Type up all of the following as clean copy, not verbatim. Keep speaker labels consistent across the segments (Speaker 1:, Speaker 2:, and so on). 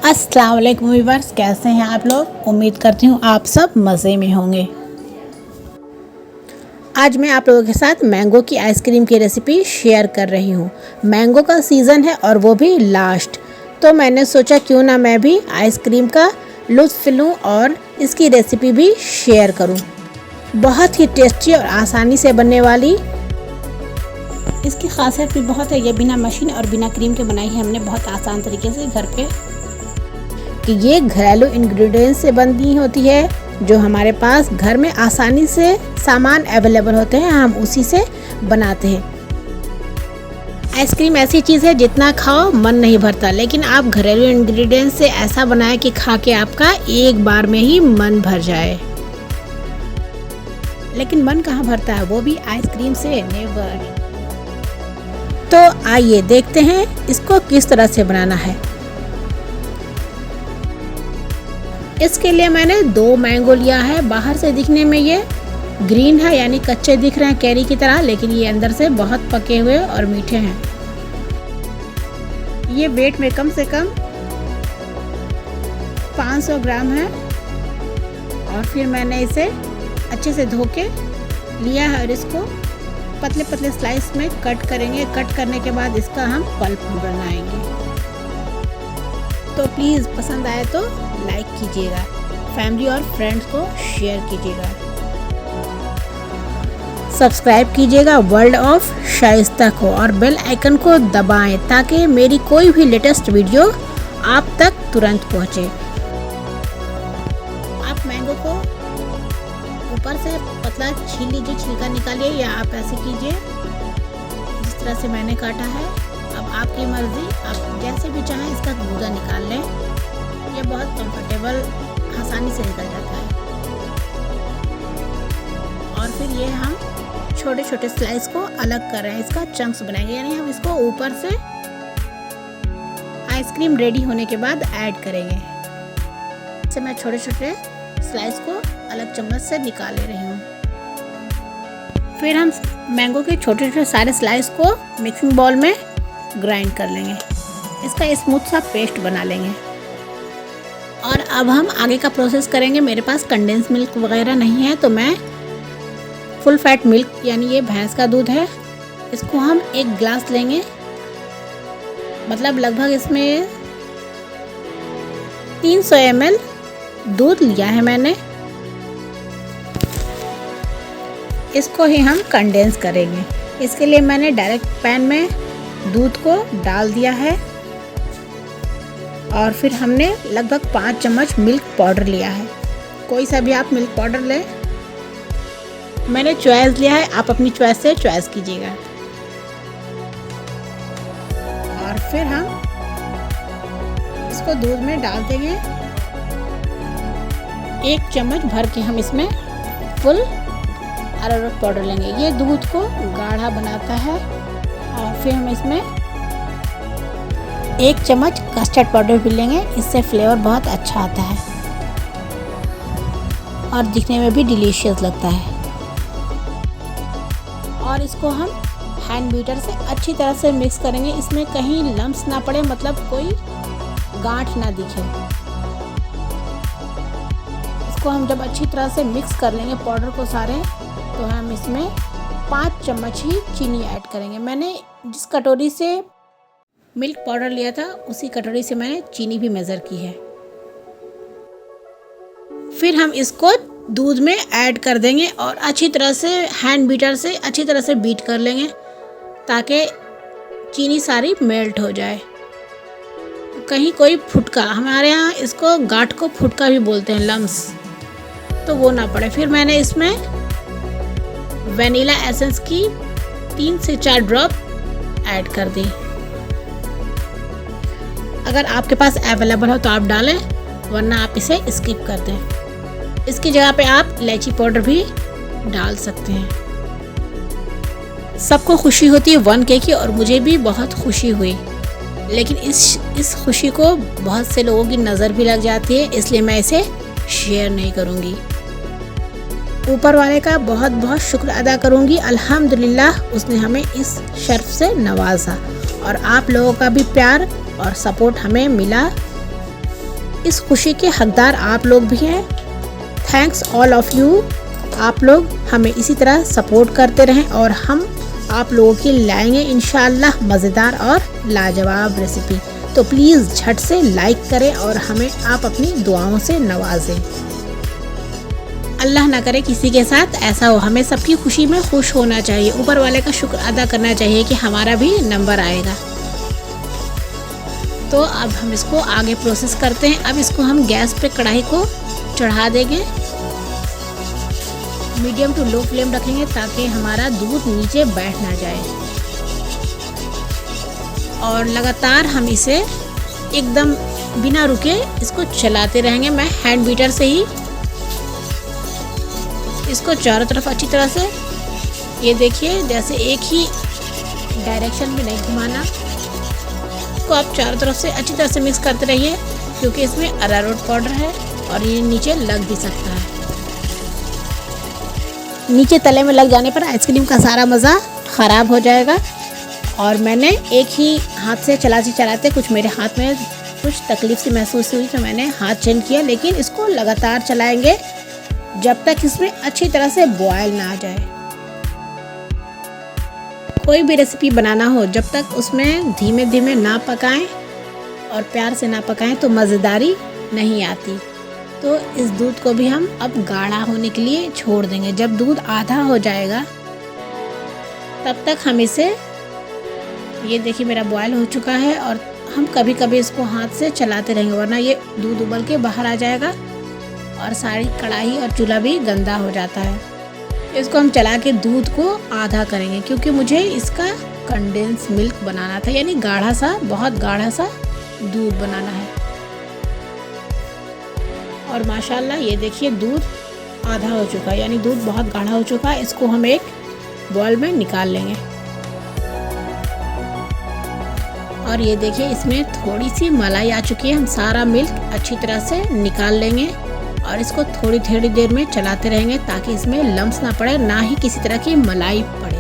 Speaker 1: अस्सलाम वालेकुम व्यूअर्स, कैसे हैं आप लोग। उम्मीद करती हूँ आप सब मज़े में होंगे। आज मैं आप लोगों के साथ मैंगो की आइसक्रीम की रेसिपी शेयर कर रही हूँ। मैंगो का सीज़न है और वो भी लास्ट, तो मैंने सोचा क्यों ना मैं भी आइसक्रीम का लुत्फ़ लूँ और इसकी रेसिपी भी शेयर करूँ। बहुत ही टेस्टी और आसानी से बनने वाली इसकी खासियत भी बहुत है। ये बिना मशीन और बिना क्रीम के बनाई है हमने बहुत आसान तरीके से घर पे। कि ये घरेलू इंग्रेडिएंट्स से बनती होती है, जो हमारे पास घर में आसानी से सामान अवेलेबल होते हैं, हम उसी से बनाते हैं। आइसक्रीम ऐसी चीज़ है जितना खाओ मन नहीं भरता, लेकिन आप घरेलू इंग्रेडिएंट्स से ऐसा बनाएं कि खा के आपका एक बार में ही मन भर जाए। लेकिन मन कहाँ भरता है, वो भी आइसक्रीम से, नेवर। तो आइए देखते हैं इसको किस तरह से बनाना है। इसके लिए मैंने 2 मैंगो लिया है। बाहर से दिखने में ये ग्रीन है, यानी कच्चे दिख रहे हैं कैरी की तरह, लेकिन ये अंदर से बहुत पके हुए और मीठे हैं। ये वेट में कम से कम 500 ग्राम है। और फिर मैंने इसे अच्छे से धो के लिया है और इसको पतले पतले स्लाइस में कट करेंगे। कट करने के बाद इसका हम पल्प बनाएंगे। तो प्लीज़ पसंद आए तो लाइक कीजिएगा, फैमिली और फ्रेंड्स को शेयर कीजिएगा, सब्सक्राइब कीजिएगा वर्ल्ड ऑफ शाइस्ता को और बेल आइकन को दबाएं ताकि मेरी कोई भी लेटेस्ट वीडियो आप तक तुरंत पहुंचे। आप मैंगो को ऊपर से पतला छील लीजिए, छिलका निकालिए, या आप ऐसे कीजिए जिस तरह से मैंने काटा है। अब आपकी मर्ज़ी, आप जैसे भी चाहें इसका गूदा निकाल लें। ये बहुत कंफर्टेबल, आसानी से निकल जाता है। और फिर ये हम छोटे छोटे स्लाइस को अलग कर रहे हैं, इसका चंक्स बनाएंगे, यानी हम इसको ऊपर से आइसक्रीम रेडी होने के बाद ऐड करेंगे। इससे मैं छोटे छोटे स्लाइस को अलग चम्मच से निकाल ले रही हूँ। फिर हम मैंगो के छोटे छोटे सारे स्लाइस को मिक्सिंग बाउल में ग्राइंड कर लेंगे, इसका स्मूथ सा पेस्ट बना लेंगे। और अब हम आगे का प्रोसेस करेंगे। मेरे पास कंडेंस मिल्क वगैरह नहीं है, तो मैं फुल फैट मिल्क, यानी ये भैंस का दूध है, इसको हम 1 ग्लास लेंगे। मतलब लगभग इसमें 300 ml दूध लिया है मैंने। इसको ही हम कंडेंस करेंगे। इसके लिए मैंने डायरेक्ट पैन में दूध को डाल दिया है और फिर हमने लगभग 5 चम्मच मिल्क पाउडर लिया है। कोई सा भी आप मिल्क पाउडर लें, मैंने चॉइस लिया है, आप अपनी चॉइस से चॉइस कीजिएगा। और फिर हम इसको दूध में डाल देंगे। 1 चम्मच भर के हम इसमें फुल अरारोट पाउडर लेंगे। ये दूध को गाढ़ा बनाता है। और फिर हम इसमें 1 चम्मच कस्टर्ड पाउडर भी लेंगे, इससे फ्लेवर बहुत अच्छा आता है और दिखने में भी डिलीशियस लगता है। और इसको हम हैंड बीटर से अच्छी तरह से मिक्स करेंगे, इसमें कहीं लम्स ना पड़े, मतलब कोई गांठ ना दिखे। इसको हम जब अच्छी तरह से मिक्स कर लेंगे पाउडर को सारे, तो हम इसमें 5 चम्मच ही चीनी ऐड करेंगे। मैंने जिस कटोरी से मिल्क पाउडर लिया था, उसी कटोरी से मैंने चीनी भी मेज़र की है। फिर हम इसको दूध में ऐड कर देंगे और अच्छी तरह से हैंड बीटर से अच्छी तरह से बीट कर लेंगे ताकि चीनी सारी मेल्ट हो जाए। कहीं कोई फुटका, हमारे यहाँ इसको गांठ को फुटका भी बोलते हैं, लम्स, तो वो ना पड़े। फिर मैंने इसमें वनीला एसेंस की 3 से 4 ड्रॉप ऐड कर दी। अगर आपके पास अवेलेबल हो तो आप डालें, वरना आप इसे स्किप कर दें। इसकी जगह पे आप इलायची पाउडर भी डाल सकते हैं। सबको खुशी होती है 1K की, और मुझे भी बहुत खुशी हुई, लेकिन इस खुशी को बहुत से लोगों की नज़र भी लग जाती है, इसलिए मैं इसे शेयर नहीं करूँगी। ऊपर वाले का बहुत बहुत शुक्र अदा करूँगी, अल्हम्दुलिल्लाह उसने हमें इस शर्फ से नवाजा और आप लोगों का भी प्यार और सपोर्ट हमें मिला। इस खुशी के हकदार आप लोग भी हैं। Thanks all of you. आप लोग हमें इसी तरह सपोर्ट करते रहें और हम आप लोगों के लाएंगे इंशाअल्लाह मज़ेदार और लाजवाब रेसिपी। तो प्लीज़ झट से लाइक करें और हमें आप अपनी दुआओं से नवाजें। अल्लाह ना करे किसी के साथ ऐसा हो। हमें सबकी खुशी में खुश होना चाहिए। ऊपर वाले का शुक्र अदा करना चाहिए कि हमारा भी नंबर आएगा। तो अब हम इसको आगे प्रोसेस करते हैं। अब इसको हम गैस पे कढ़ाई को चढ़ा देंगे। मीडियम टू लो फ्लेम रखेंगे ताकि हमारा दूध नीचे बैठ ना जाए। और लगातार हम इसे एकदम बिना रुके इसको चलाते रहेंगे। मैं हैंड बीटर से ही इसको चारों तरफ अच्छी तरह से, ये देखिए जैसे एक ही डायरेक्शन में नहीं घुमाना, इसको आप चारों तरफ से अच्छी तरह से मिक्स करते रहिए क्योंकि इसमें अरारोट पाउडर है और ये नीचे लग भी सकता है। नीचे तले में लग जाने पर आइसक्रीम का सारा मज़ा ख़राब हो जाएगा। और मैंने एक ही हाथ से चलाते चलाते कुछ मेरे हाथ में कुछ तकलीफ़ सी महसूस हुई तो मैंने हाथ चेंज किया। लेकिन इसको लगातार चलाएंगे जब तक इसमें अच्छी तरह से बॉयल ना आ जाए। कोई भी रेसिपी बनाना हो जब तक उसमें धीमे धीमे ना पकाएं और प्यार से ना पकाएं तो मज़ेदारी नहीं आती। तो इस दूध को भी हम अब गाढ़ा होने के लिए छोड़ देंगे। जब दूध आधा हो जाएगा तब तक हम इसे, ये देखिए मेरा बॉयल हो चुका है और हम कभी कभी इसको हाथ से चलाते रहेंगे वरना ये दूध उबल के बाहर आ जाएगा और सारी कढ़ाई और चूल्हा भी गंदा हो जाता है। इसको हम चला के दूध को आधा करेंगे क्योंकि मुझे इसका कंडेंस मिल्क बनाना था, यानी गाढ़ा सा, बहुत गाढ़ा सा दूध बनाना है। और माशाल्लाह ये देखिए दूध आधा हो चुका है, यानी दूध बहुत गाढ़ा हो चुका है। इसको हम एक बॉल में निकाल लेंगे। और ये देखिए इसमें थोड़ी सी मलाई आ चुकी है। हम सारा मिल्क अच्छी तरह से निकाल लेंगे और इसको थोड़ी थोड़ी देर में चलाते रहेंगे ताकि इसमें लम्स ना पड़े, ना ही किसी तरह की मलाई पड़े।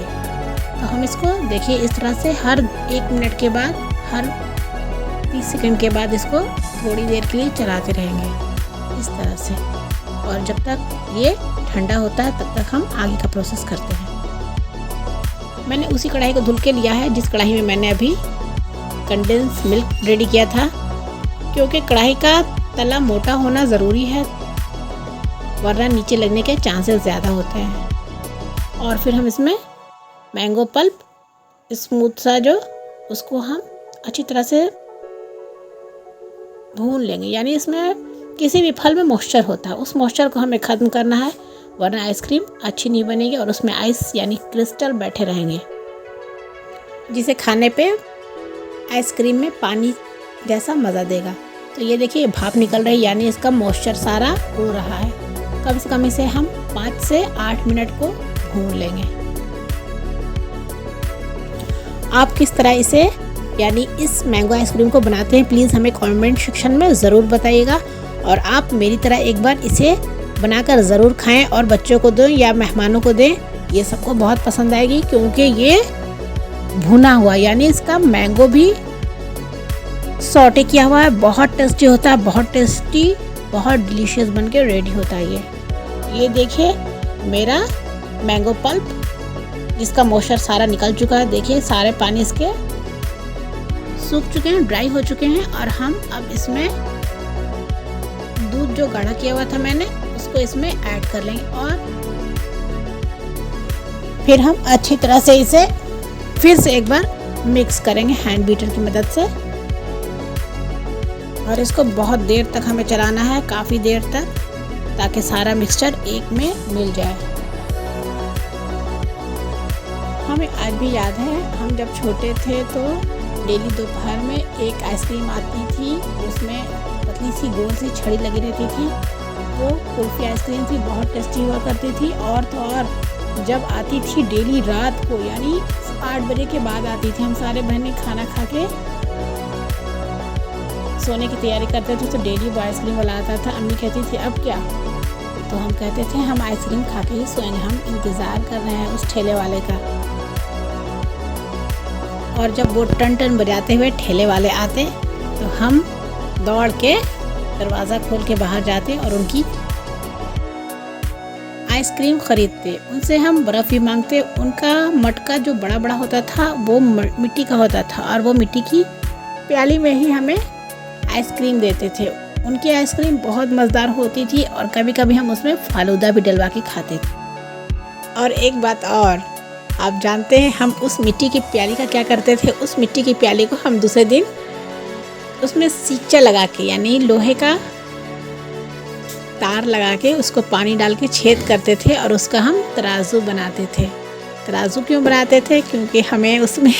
Speaker 1: तो हम इसको देखिए इस तरह से हर 1 मिनट के बाद, हर 30 सेकंड के बाद इसको थोड़ी देर के लिए चलाते रहेंगे इस तरह से। और जब तक ये ठंडा होता है तब तक हम आगे का प्रोसेस करते हैं। मैंने उसी कढ़ाई को धुल के लिया है जिस कढ़ाई में मैंने अभी कंडेंस मिल्क रेडी किया था, क्योंकि कढ़ाई का तला मोटा होना ज़रूरी है वरना नीचे लगने के चांसेस ज़्यादा होते हैं। और फिर हम इसमें मैंगो पल्प स्मूथ सा जो, उसको हम अच्छी तरह से भून लेंगे। यानी इसमें किसी भी फल में मॉइस्चर होता है, उस मॉइस्चर को हमें ख़त्म करना है वरना आइसक्रीम अच्छी नहीं बनेगी और उसमें आइस यानी क्रिस्टल बैठे रहेंगे जिसे खाने पे आइसक्रीम में पानी जैसा मज़ा देगा। तो ये देखिए भाप निकल रही है, यानी इसका मॉइस्चर सारा उड़ रहा है। कम से कम इसे हम 5 से 8 मिनट को भून लेंगे। आप किस तरह इसे, यानी इस मैंगो आइसक्रीम को बनाते हैं, प्लीज़ हमें कमेंट सेक्शन में ज़रूर बताइएगा। और आप मेरी तरह एक बार इसे बनाकर ज़रूर खाएं और बच्चों को दें या मेहमानों को दें। ये सबको बहुत पसंद आएगी क्योंकि ये भुना हुआ, यानी इसका मैंगो भी सॉटे किया हुआ है, बहुत टेस्टी होता है, बहुत टेस्टी, बहुत डिलीशियस बन के रेडी होता है ये देखिए मेरा मैंगो पल्प जिसका मॉइस्चर सारा निकल चुका है। देखिए सारे पानी इसके सूख चुके हैं, ड्राई हो चुके हैं। और हम अब इसमें दूध जो गाढ़ा किया हुआ था मैंने, उसको इसमें ऐड कर लेंगे और फिर हम अच्छी तरह से इसे फिर से एक बार मिक्स करेंगे हैंड बीटर की मदद से। और इसको बहुत देर तक हमें चलाना है, काफ़ी देर तक, ताकि सारा मिक्सचर एक में मिल जाए। हमें आज भी याद है, हम जब छोटे थे तो डेली दोपहर में एक आइसक्रीम आती थी, उसमें पतली सी गोल सी छड़ी लगी रहती थी। वो कुल्फी आइसक्रीम थी, बहुत टेस्टी हुआ करती थी। और तो और जब आती थी डेली रात को, यानी 8 बजे के बाद आती थी। हम सारे बहनें खाना खा के सोने की तैयारी करते थे तो डेली वो आइसक्रीम वाला आता था। अम्मी कहती थी अब क्या, तो हम कहते थे हम आइसक्रीम खा के ही सोएंगे, हम इंतज़ार कर रहे हैं उस ठेले वाले का। और जब वो टन टन बजाते हुए ठेले वाले आते तो हम दौड़ के दरवाज़ा खोल के बाहर जाते और उनकी आइसक्रीम ख़रीदते। उनसे हम बर्फ़ भी मांगते। उनका मटका जो बड़ा बड़ा होता था वो मिट्टी का होता था और वो मिट्टी की प्याली में ही हमें आइसक्रीम देते थे। उनकी आइसक्रीम बहुत मज़ेदार होती थी और कभी कभी हम उसमें फालूदा भी डलवा के खाते थे। और एक बात और, आप जानते हैं हम उस मिट्टी की प्याली का क्या करते थे? उस मिट्टी की प्याली को हम दूसरे दिन उसमें सीचा लगा के, यानी लोहे का तार लगा के उसको पानी डाल के छेद करते थे और उसका हम तराजू बनाते थे। तराजू क्यों बनाते थे? क्योंकि हमें उसमें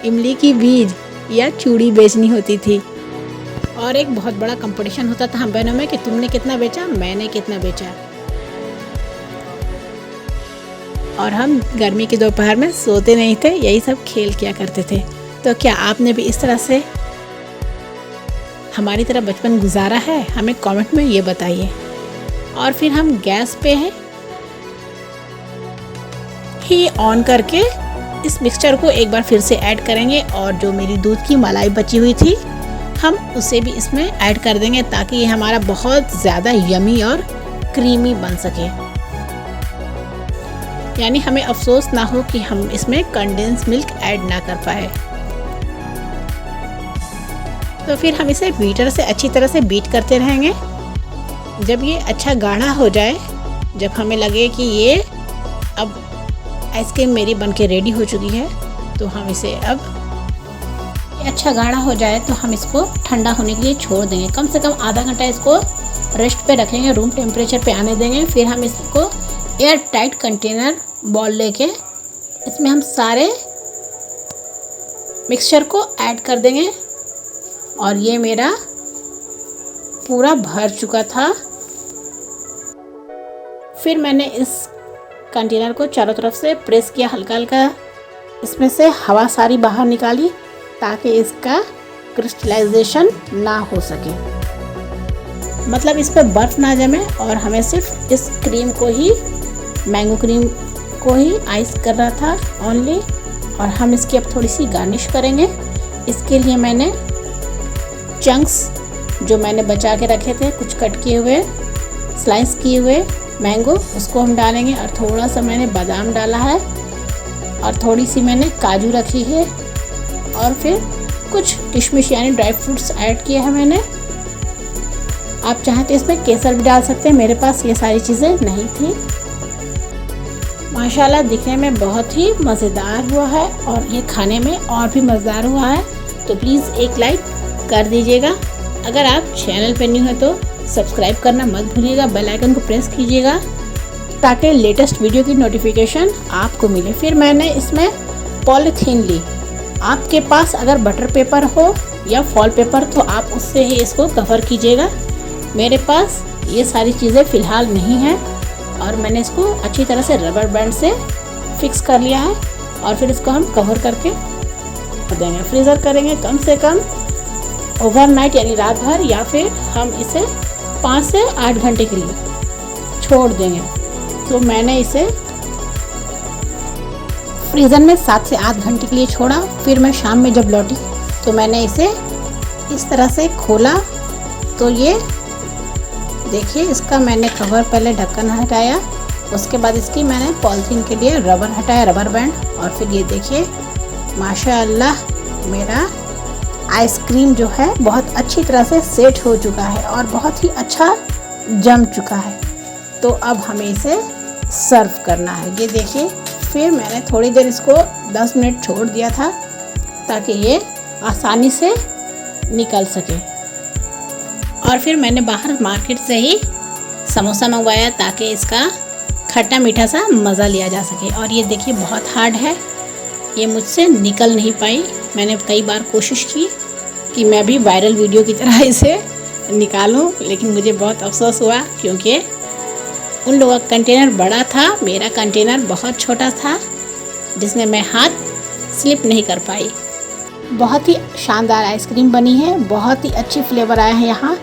Speaker 1: इमली की बीज या चूड़ी बेचनी होती थी। और एक बहुत बड़ा कंपटीशन होता था हम बहनों में कि तुमने कितना बेचा, मैंने कितना बेचा। और हम गर्मी के दोपहर में सोते नहीं थे, यही सब खेल किया करते थे। तो क्या आपने भी इस तरह से हमारी तरह बचपन गुजारा है? हमें कमेंट में ये बताइए। और फिर हम गैस पे ही ऑन करके इस मिक्सचर को एक बार फिर से ऐड करेंगे और जो मेरी दूध की मलाई बची हुई थी हम उसे भी इसमें ऐड कर देंगे ताकि ये हमारा बहुत ज़्यादा यमी और क्रीमी बन सके। यानी हमें अफसोस ना हो कि हम इसमें कंडेंस मिल्क ऐड ना कर पाए। तो फिर हम इसे बीटर से अच्छी तरह से बीट करते रहेंगे। जब ये अच्छा गाढ़ा हो जाए, जब हमें लगे कि ये अब आइसक्रीम मेरी बनके रेडी हो चुकी है, तो हम इसे अब अच्छा गाढ़ा हो जाए तो हम इसको ठंडा होने के लिए छोड़ देंगे। कम से कम आधा घंटा इसको रेस्ट पे रखेंगे, रूम टेम्परेचर पे आने देंगे। फिर हम इसको एयर टाइट कंटेनर बॉल लेके इसमें हम सारे मिक्सचर को ऐड कर देंगे। और ये मेरा पूरा भर चुका था। फिर मैंने इस कंटेनर को चारों तरफ से प्रेस किया हल्का हल्का, इसमें से हवा सारी बाहर निकाली ताकि इसका क्रिस्टलाइजेशन ना हो सके, मतलब इस पर बर्फ़ ना जमे। और हमें सिर्फ इस क्रीम को ही, मैंगो क्रीम को ही आइस करना था ओनली। और हम इसकी अब थोड़ी सी गार्निश करेंगे। इसके लिए मैंने चंक्स जो मैंने बचा के रखे थे, कुछ कट किए हुए स्लाइस किए हुए मैंगो, उसको हम डालेंगे। और थोड़ा सा मैंने बादाम डाला है और थोड़ी सी मैंने काजू रखी है और फिर कुछ किशमिश यानी ड्राई फ्रूट्स ऐड किए हैं मैंने। आप चाहें तो इसमें केसर भी डाल सकते हैं, मेरे पास ये सारी चीज़ें नहीं थी। माशाल्लाह दिखने में बहुत ही मज़ेदार हुआ है और ये खाने में और भी मज़ेदार हुआ है। तो प्लीज़ एक लाइक कर दीजिएगा। अगर आप चैनल पर न्यू हैं तो सब्सक्राइब करना मत भूलिएगा, बेल आइकन को प्रेस कीजिएगा ताकि लेटेस्ट वीडियो की नोटिफिकेशन आपको मिले। फिर मैंने इसमें पॉलीथीन ली। आपके पास अगर बटर पेपर हो या फॉल पेपर तो आप उससे ही इसको कवर कीजिएगा। मेरे पास ये सारी चीज़ें फ़िलहाल नहीं हैं और मैंने इसको अच्छी तरह से रबर बैंड से फिक्स कर लिया है। और फिर इसको हम कवर करके देंगे, फ्रीज़र करेंगे कम से कम ओवरनाइट यानी रात भर, या फिर हम इसे 5 से 8 घंटे के लिए छोड़ देंगे। तो मैंने इसे फ्रीज़र में 7 से 8 घंटे के लिए छोड़ा। फिर मैं शाम में जब लौटी तो मैंने इसे इस तरह से खोला। तो ये देखिए, इसका मैंने कवर पहले ढक्कन हटाया, उसके बाद इसकी मैंने पॉलीथीन के लिए रबर हटाया, रबर बैंड। और फिर ये देखिए माशाअल्लाह मेरा आइसक्रीम जो है बहुत अच्छी तरह से सेट हो चुका है और बहुत ही अच्छा जम चुका है। तो अब हमें इसे सर्व करना है। ये देखिए, फिर मैंने थोड़ी देर इसको 10 मिनट छोड़ दिया था ताकि ये आसानी से निकल सके। और फिर मैंने बाहर मार्केट से ही समोसा मंगवाया ताकि इसका खट्टा मीठा सा मज़ा लिया जा सके। और ये देखिए बहुत हार्ड है, ये मुझसे निकल नहीं पाई। मैंने कई बार कोशिश की कि मैं भी वायरल वीडियो की तरह इसे निकालूं, लेकिन मुझे बहुत अफसोस हुआ क्योंकि उन लोगों का कंटेनर बड़ा था, मेरा कंटेनर बहुत छोटा था जिसमें मैं हाथ स्लिप नहीं कर पाई। बहुत ही शानदार आइसक्रीम बनी है, बहुत ही अच्छी फ्लेवर आया है यहाँ।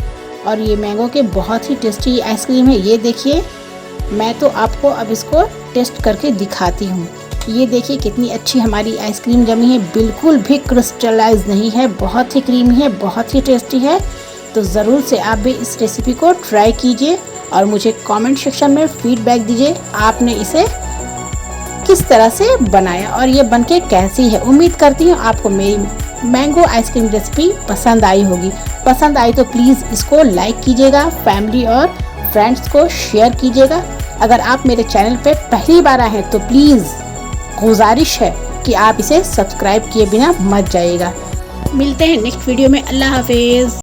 Speaker 1: और ये मैंगो के बहुत ही टेस्टी आइसक्रीम है। ये देखिए, मैं तो आपको अब इसको टेस्ट करके दिखाती हूँ। ये देखिए कितनी अच्छी हमारी आइसक्रीम जमी है, बिल्कुल भी क्रिस्टलाइज नहीं है, बहुत ही क्रीमी है, बहुत ही टेस्टी है। तो ज़रूर से आप भी इस रेसिपी को ट्राई कीजिए और मुझे कमेंट सेक्शन में फीडबैक दीजिए आपने इसे किस तरह से बनाया और ये बनके कैसी है। उम्मीद करती हूँ आपको मेरी मैंगो आइसक्रीम रेसिपी पसंद आई होगी। पसंद आई तो प्लीज़ इसको लाइक कीजिएगा, फैमिली और फ्रेंड्स को शेयर कीजिएगा। अगर आप मेरे चैनल पे पहली बार आए हैं तो प्लीज़ गुजारिश है कि आप इसे सब्सक्राइब किए बिना मत जाइएगा। मिलते हैं नेक्स्ट वीडियो में। अल्लाह हाफिज़।